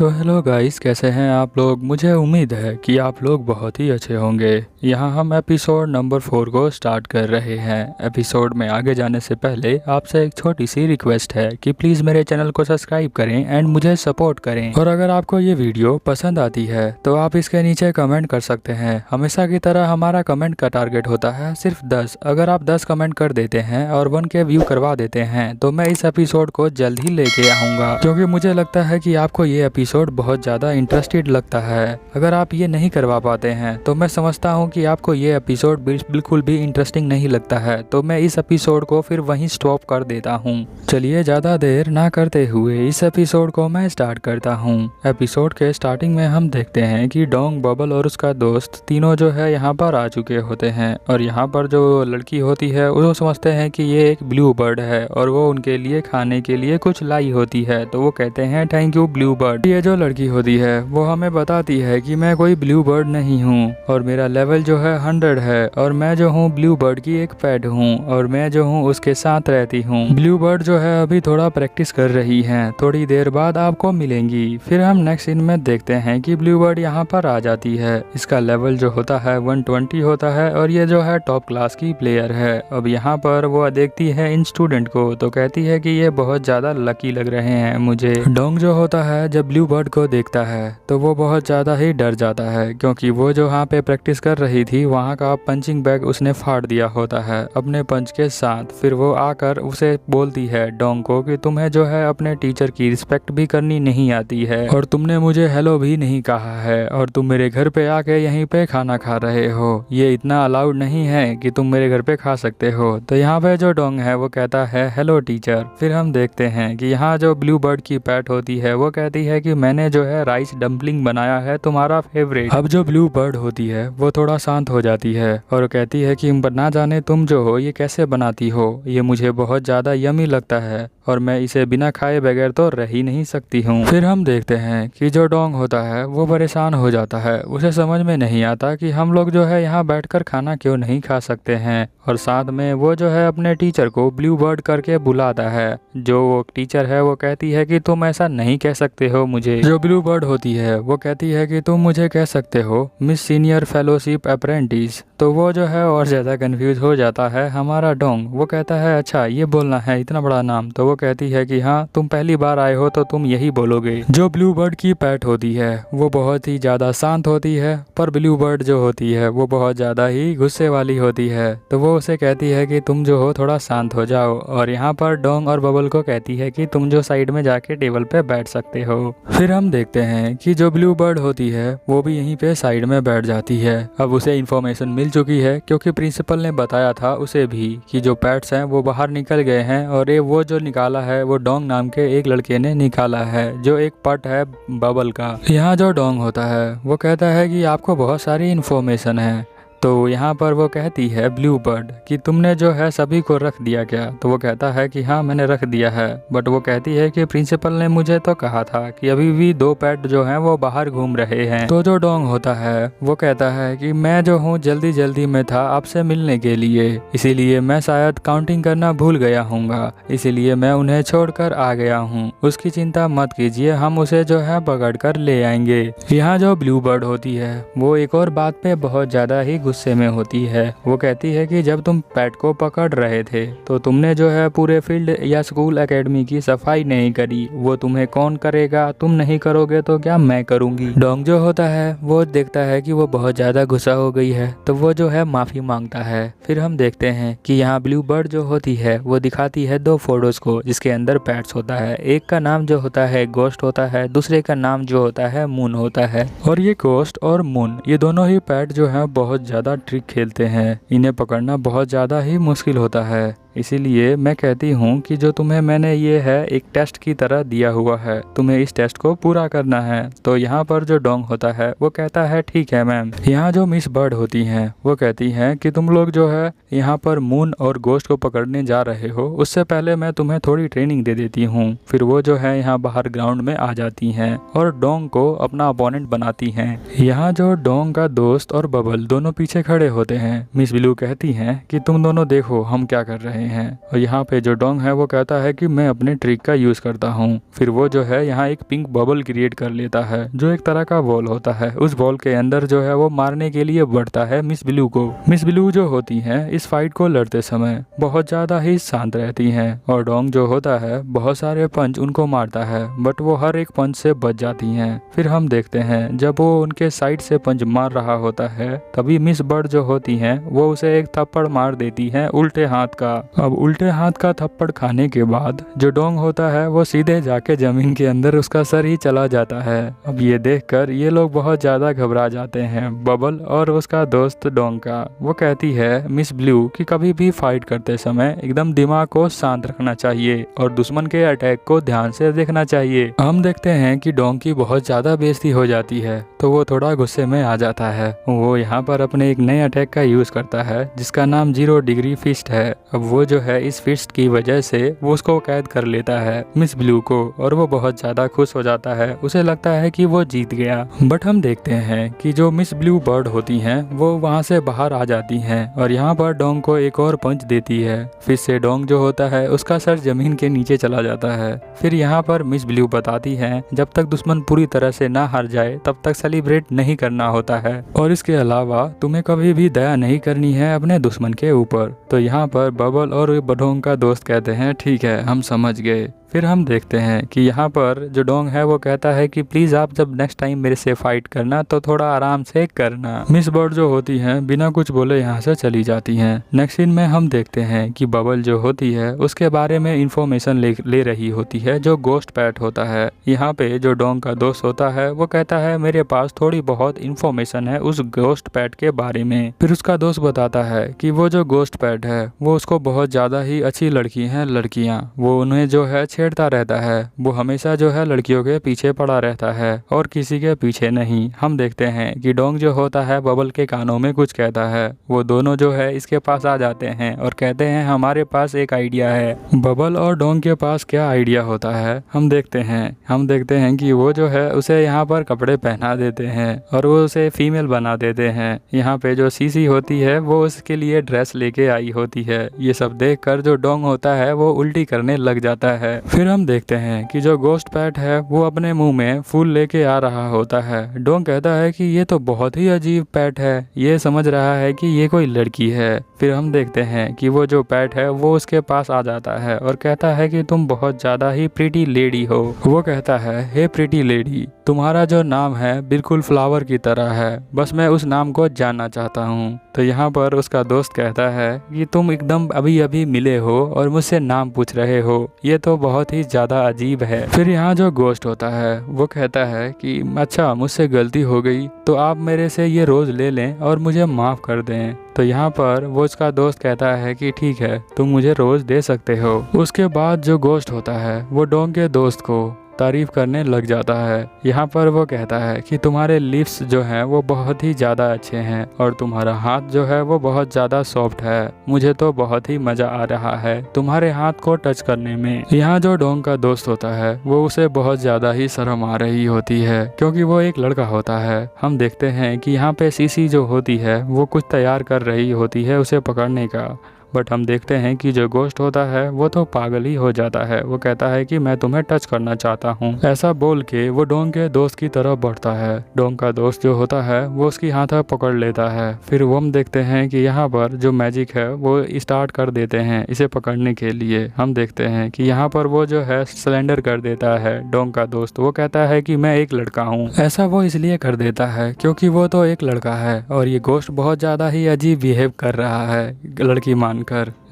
तो hello guys, कैसे हैं आप लोग। मुझे उम्मीद है कि आप लोग बहुत ही अच्छे होंगे। यहाँ हम एपिसोड नंबर 4 को स्टार्ट कर रहे हैं। एपिसोड में आगे जाने से पहले आपसे एक छोटी सी रिक्वेस्ट है कि प्लीज़ मेरे चैनल को सब्सक्राइब करें एंड मुझे सपोर्ट करें। और अगर आपको ये वीडियो पसंद आती है तो आप इसके नीचे कमेंट कर सकते हैं। हमेशा की तरह हमारा कमेंट का टारगेट होता है सिर्फ 10। अगर आप 10 कमेंट कर देते हैं और 1K व्यू करवा देते हैं तो मैं इस एपिसोड को जल्द ही लेके आऊँगा, क्योंकि मुझे लगता है कि आपको ये एपिसोड बहुत ज़्यादा इंटरेस्टेड लगता है। अगर आप ये नहीं करवा पाते हैं तो मैं समझता हूँ कि आपको ये एपिसोड बिल्कुल भी इंटरेस्टिंग नहीं लगता है, तो मैं इस एपिसोड को फिर वहीं स्टॉप कर देता हूँ। चलिए ज़्यादा देर ना करते हुए इस एपिसोड को मैं स्टार्ट करता हूँ। एपिसोड के स्टार्टिंग में हम देखते हैं कि डोंग, बबल और उसका दोस्त तीनों जो है यहाँ पर आ चुके होते हैं। और यहाँ पर जो लड़की होती है वो समझते हैं कि ये एक ब्लू बर्ड है और वो उनके लिए खाने के लिए कुछ लाई होती है, तो वो कहते हैं थैंक यू ब्लू बर्ड। ये जो लड़की होती है वो हमें बताती है कि मैं कोई ब्लू बर्ड नहीं हूँ और मेरा लेवल जो है 100 है और मैं जो हूँ ब्लू बर्ड की एक पेट हूँ और मैं जो हूँ उसके साथ रहती हूँ। ब्लू बर्ड जो है अभी थोड़ा प्रैक्टिस कर रही है, थोड़ी देर बाद आपको मिलेंगी। फिर हम नेक्स्ट सीन में देखते हैं कि ब्लू बर्ड यहाँ पर आ जाती है। इसका लेवल जो होता है 120 होता है और ये जो है टॉप क्लास की प्लेयर है। अब यहाँ पर वो देखती है इन स्टूडेंट को तो कहती है कि ये बहुत ज़्यादा लकी लग रहे हैं मुझे। डोंग जो होता है जब ब्लू बर्ड को देखता है तो वो बहुत ज़्यादा ही डर जाता है, क्योंकि वो जो वहाँ पे प्रैक्टिस कर रही थी वहाँ का पंचिंग बैग उसने फाड़ दिया होता है अपने पंच के साथ। फिर वो आकर उसे बोलती है डोंग को कि तुम्हें जो है अपने टीचर की रिस्पेक्ट भी करनी नहीं आती है और तुमने मुझे हेलो भी नहीं कहा है और तुम मेरे घर पे आके यहीं पे खाना खा रहे हो। ये इतना अलाउड नहीं है कि तुम मेरे घर पे खा सकते हो। तो यहाँ पे जो डोंग है वो कहता है हेलो टीचर। फिर हम देखते हैं कि यहाँ जो ब्लू बर्ड की पेट होती है वो कहती है कि मैंने जो है राइस डम्पलिंग बनाया है तुम्हारा फेवरेट। अब जो ब्लू बर्ड होती है वो थोड़ा शांत हो जाती है और कहती है कि ना जाने तुम जो हो ये कैसे बनाती हो, ये मुझे बहुत ज़्यादा यमी लगता है और मैं इसे बिना खाए बगैर तो रह ही नहीं सकती हूँ। फिर हम देखते हैं कि जो डोंग होता है वो परेशान हो जाता है। उसे समझ में नहीं आता कि हम लोग जो है यहाँ बैठकर खाना क्यों नहीं खा सकते हैं, और साथ में वो जो है अपने टीचर को ब्लू बर्ड करके बुलाता है। जो वो टीचर है वो कहती है कि तुम ऐसा नहीं कह सकते हो मुझे। जो ब्लू बर्ड होती है वो कहती है कि तुम मुझे कह सकते हो मिस सीनियर फेलोशिप अप्रेंटिस। तो वो जो है और ज़्यादा कंफ्यूज हो जाता है हमारा डोंग। वो कहता है अच्छा ये बोलना है इतना बड़ा नाम। तो वो कहती है कि हाँ तुम पहली बार आए हो तो तुम यही बोलोगे। जो ब्लू बर्ड की पेट होती है वो बहुत ही ज़्यादा शांत होती है, पर ब्लू बर्ड जो होती है वो बहुत ज़्यादा ही गुस्से वाली होती है। तो वो उसे कहती है कि तुम जो हो थोड़ा शांत हो जाओ, और यहाँ पर डोंग और बबल को कहती है कि तुम जो साइड में जाके टेबल पे बैठ सकते हो। फिर हम देखते हैं कि जो ब्लू बर्ड होती है वो भी यहीं पे साइड में बैठ जाती है। अब उसे इन्फॉर्मेशन मिल चुकी है, क्योंकि प्रिंसिपल ने बताया था उसे भी कि जो पेट्स हैं वो बाहर निकल गए हैं और ये वो जो निकाला है वो डोंग नाम के एक लड़के ने निकाला है, जो एक पट है बबल का। यहाँ जो डोंग होता है वो कहता है कि आपको बहुत सारी इन्फॉर्मेशन है। तो यहाँ पर वो कहती है ब्लू बर्ड कि तुमने जो है सभी को रख दिया क्या। तो वो कहता है कि हाँ मैंने रख दिया है, बट वो कहती है कि प्रिंसिपल ने मुझे तो कहा था कि अभी भी 2 पेट जो हैं वो बाहर घूम रहे हैं। तो जो डोंग होता है वो कहता है कि मैं जो हूँ जल्दी जल्दी में था आपसे मिलने के लिए, इसीलिए मैं शायद काउंटिंग करना भूल गया हूँगा, इसीलिए मैं उन्हें छोड़कर आ गया हूँ। उसकी चिंता मत कीजिए, हम उसे जो है पकड़ कर ले आएंगे। यहाँ जो ब्लू बर्ड होती है वो एक और बात पे बहुत ज़्यादा ही गुस्से में होती है। वो कहती है कि जब तुम पेट को पकड़ रहे थे तो तुमने जो है पूरे फील्ड या स्कूल एकेडमी की सफाई नहीं करी, वो तुम्हें कौन करेगा, तुम नहीं करोगे तो क्या मैं करूंगी। डोंग जो होता है वो देखता है कि वो बहुत ज्यादा गुस्सा हो गई है, तो वो जो है माफी मांगता है। फिर हम देखते हैं कि यहाँ ब्लू बर्ड जो होती है वो दिखाती है 2 फोटोज को जिसके अंदर पेट्स होता है। एक का नाम जो होता है गोस्ट होता है, दूसरे का नाम जो होता है मून होता है। और ये गोस्ट और मून ये दोनों ही पेट जो है बहुत ज्यादा ट्रिक खेलते हैं, इन्हें पकड़ना बहुत ज़्यादा ही मुश्किल होता है। इसीलिए मैं कहती हूँ कि जो तुम्हें मैंने ये है एक टेस्ट की तरह दिया हुआ है, तुम्हें इस टेस्ट को पूरा करना है। तो यहाँ पर जो डोंग होता है वो कहता है ठीक है मैम। यहाँ जो मिस बर्ड होती हैं वो कहती हैं कि तुम लोग जो है यहाँ पर मून और गोस्ट को पकड़ने जा रहे हो, उससे पहले मैं तुम्हें थोड़ी ट्रेनिंग दे देती हूँ। फिर वो जो है यहाँ बाहर ग्राउंड में आ जाती हैं और डोंग को अपना अपोनेंट बनाती हैं। यहाँ जो डोंग का दोस्त और बबल दोनों पीछे खड़े होते हैं। मिस ब्लू कहती हैं कि तुम दोनों देखो हम क्या कर रहे रहे हैं। और यहाँ पे जो डोंग है वो कहता है कि मैं अपने ट्रिक का यूज करता हूँ। फिर वो जो है यहाँ एक पिंक बबल क्रिएट कर लेता है जो एक तरह का बॉल होता है। उस बॉल के अंदर जो है वो मारने के लिए बढ़ता है मिस ब्लू को। मिस ब्लू जो होती हैं इस फाइट को लड़ते समय बहुत ज्यादा ही शांत रहती हैं और डोंग जो होता है बहुत सारे पंच उनको मारता है बट वो हर एक पंच से बच जाती हैं। फिर हम देखते हैं जब वो उनके साइड से पंच मार रहा होता है तभी मिस बर्ड जो होती हैं वो उसे एक थप्पड़ मार देती हैं उल्टे हाथ का। अब उल्टे हाथ का थप्पड़ खाने के बाद जो डोंग होता है वो सीधे जाके जमीन के अंदर उसका सर ही चला जाता है। अब ये देखकर ये लोग बहुत ज्यादा घबरा जाते हैं बबल और उसका दोस्त डोंग का। वो कहती है मिस ब्लू कि कभी भी फाइट करते समय एकदम दिमाग को शांत रखना चाहिए और दुश्मन के अटैक को ध्यान से देखना चाहिए। हम देखते हैं कि डोंग की बहुत ज्यादा बेइज्जती हो जाती है तो वो थोड़ा गुस्से में आ जाता है। वो यहाँ पर अपने एक नए अटैक का यूज करता है जिसका नाम 0 डिग्री फिस्ट है। अब वो जो है इस फिस्ट की वजह से वो उसको कैद कर लेता है मिस ब्लू को और वो बहुत ज्यादा खुश हो जाता है। उसे लगता है कि वो जीत गया। बट हम देखते हैं कि जो मिस ब्लू बर्ड होती हैं वो वहाँ से बाहर आ जाती हैं और यहाँ पर डोंग को एक और पंच देती है। फिर से डोंग जो होता है उसका सर जमीन के नीचे चला जाता है। फिर यहाँ पर मिस ब्लू बताती है जब तक दुश्मन पूरी तरह से ना हार जाए तब तक सेलिब्रेट नहीं करना होता है और इसके अलावा तुम्हें कभी भी दया नहीं करनी है अपने दुश्मन के ऊपर। तो यहाँ पर बबल और डोंग का दोस्त कहते हैं ठीक है हम समझ गए। फिर हम देखते हैं कि यहाँ पर जो डोंग है वो कहता है कि प्लीज आप जब नेक्स्ट टाइम मेरे से फाइट करना तो थोड़ा आराम से करना। मिस बर्ड जो होती हैं बिना कुछ बोले यहाँ से चली जाती हैं। नेक्स्ट सीन में हम देखते हैं कि बबल जो होती है उसके बारे में इंफॉर्मेशन ले रही होती है जो गोस्ट पैट होता है। यहाँ पे जो डोंग का दोस्त होता है वो कहता है मेरे पास थोड़ी बहुत इंफॉर्मेशन है उस गोस्ट पैट के बारे में। फिर उसका दोस्त बताता है कि वो जो गोस्ट पैट है वो उसको बहुत ज्यादा ही अच्छी लड़की हैं लड़कियां, वो उन्हें जो है छेड़ता रहता है। वो हमेशा जो है लड़कियों के पीछे पड़ा रहता है और किसी के पीछे नहीं। हम देखते हैं कि डोंग जो होता है बबल के कानों में कुछ कहता है। वो दोनों जो है इसके पास आ जाते हैं और कहते हैं हमारे पास एक आइडिया है। बबल और डोंग के पास क्या आइडिया होता है हम देखते हैं कि वो जो है उसे यहाँ पर कपड़े पहना देते हैं और वो उसे फीमेल बना देते हैं। यहाँ पे जो सीसी होती है वो उसके लिए ड्रेस लेके आई होती है। ये सब देखकर जो डोंग होता है वो उल्टी करने लग जाता है। फिर हम देखते हैं कि जो गोस्ट पैट है वो अपने मुंह में फूल लेके आ रहा होता है। डोंग कहता है कि ये तो बहुत ही अजीब पैट है, ये समझ रहा है कि ये कोई लड़की है। फिर हम देखते हैं कि वो जो पैट है वो उसके पास आ जाता है और कहता है कि तुम बहुत ज्यादा ही प्रीटी लेडी हो। वो कहता है हे प्रीटी लेडी, तुम्हारा जो नाम है बिल्कुल फ्लावर की तरह है, बस मैं उस नाम को जानना चाहता हूँ। तो यहाँ पर उसका दोस्त कहता है कि तुम एकदम अभी अभी मिले हो और मुझसे नाम पूछ रहे हो, ये तो बहुत ही ज्यादा अजीब है। फिर यहाँ जो गोस्ट होता है वो कहता है कि अच्छा मुझसे गलती हो गई तो आप मेरे से ये रोज ले लें और मुझे माफ कर दें। तो यहाँ पर वो उसका दोस्त कहता है कि ठीक है तुम मुझे रोज दे सकते हो। उसके बाद जो गोस्ट होता है वो डोंग के दोस्त को तारीफ करने लग जाता है। यहाँ पर वो कहता है कि तुम्हारे लिप्स जो हैं वो बहुत ही ज़्यादा अच्छे हैं और तुम्हारा हाथ जो है वो बहुत ज़्यादा सॉफ्ट है, मुझे तो बहुत ही मज़ा आ रहा है तुम्हारे हाथ को टच करने में। यहाँ जो डोंग का दोस्त होता है वो उसे बहुत ज़्यादा ही शर्म आ रही होती है क्योंकि वो एक लड़का होता है। हम देखते हैं कि यहाँ पे सीसी जो होती है वो कुछ तैयार कर रही होती है उसे पकड़ने का। बट हम देखते हैं कि जो गोस्ट होता है वो तो पागल ही हो जाता है। वो कहता है कि मैं तुम्हें टच करना चाहता हूँ। ऐसा बोल के वो डोंग के दोस्त की तरफ बढ़ता है। डोंग का दोस्त जो होता है वो उसकी हाथ पकड़ लेता है। फिर वो हम देखते हैं कि यहाँ पर जो मैजिक है वो स्टार्ट कर देते हैं इसे पकड़ने के लिए। हम देखते हैं कि यहाँ पर वो जो है सिलेंडर कर देता है डोंग का दोस्त। वो कहता है कि मैं एक लड़का हूँ। ऐसा वो इसलिए कर देता है क्योंकि वो तो एक लड़का है और ये गोस्ट बहुत ज्यादा ही अजीब बिहेव कर रहा है लड़की मानकर।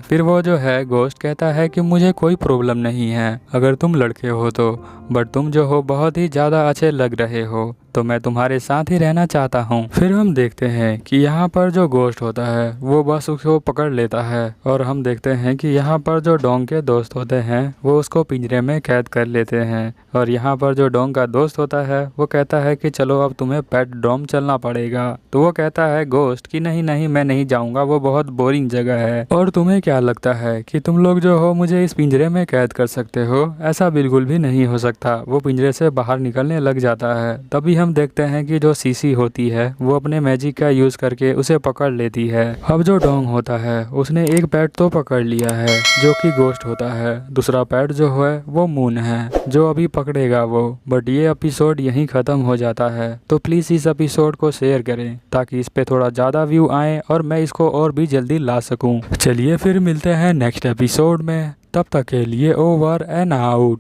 फिर वो जो है गोस्ट कहता है कि मुझे कोई प्रॉब्लम नहीं है अगर तुम लड़के हो तो, बट तुम जो हो बहुत ही ज़्यादा अच्छे लग रहे हो तो मैं तुम्हारे साथ ही रहना चाहता हूँ। फिर हम देखते हैं कि यहाँ पर जो गोस्ट होता है वो बस उसको पकड़ लेता है और हम देखते हैं कि यहाँ पर जो डोंग के दोस्त होते हैं वो उसको पिंजरे में कैद कर लेते हैं। और यहाँ पर जो डोंग का दोस्त होता है वो कहता है कि चलो अब तुम्हें पेट ड्रॉम चलना पड़ेगा। तो वो कहता है गोस्ट कि नहीं नहीं मैं नहीं जाऊँगा, वो बहुत बोरिंग जगह है और तुम्हें क्या क्या लगता है कि तुम लोग जो हो मुझे इस पिंजरे में कैद कर सकते हो? ऐसा बिल्कुल भी नहीं हो सकता। वो पिंजरे से बाहर निकलने लग जाता है। तभी हम देखते हैं कि जो सीसी होती है वो अपने मैजिक का यूज करके उसे पकड़ लेती है। अब जो डोंग होता है उसने एक पेट तो पकड़ लिया है जो कि गोश्ट होता है। दूसरा पेट जो है वो मून है जो अभी पकड़ेगा वो। बट ये एपिसोड यहीं खत्म हो जाता है। तो प्लीज इस एपिसोड को शेयर करें ताकि इस पे थोड़ा ज्यादा व्यू आए और मैं इसको और भी जल्दी ला सकूं। चलिए फिर मिलते हैं नेक्स्ट एपिसोड में। तब तक के लिए ओवर एंड आउट।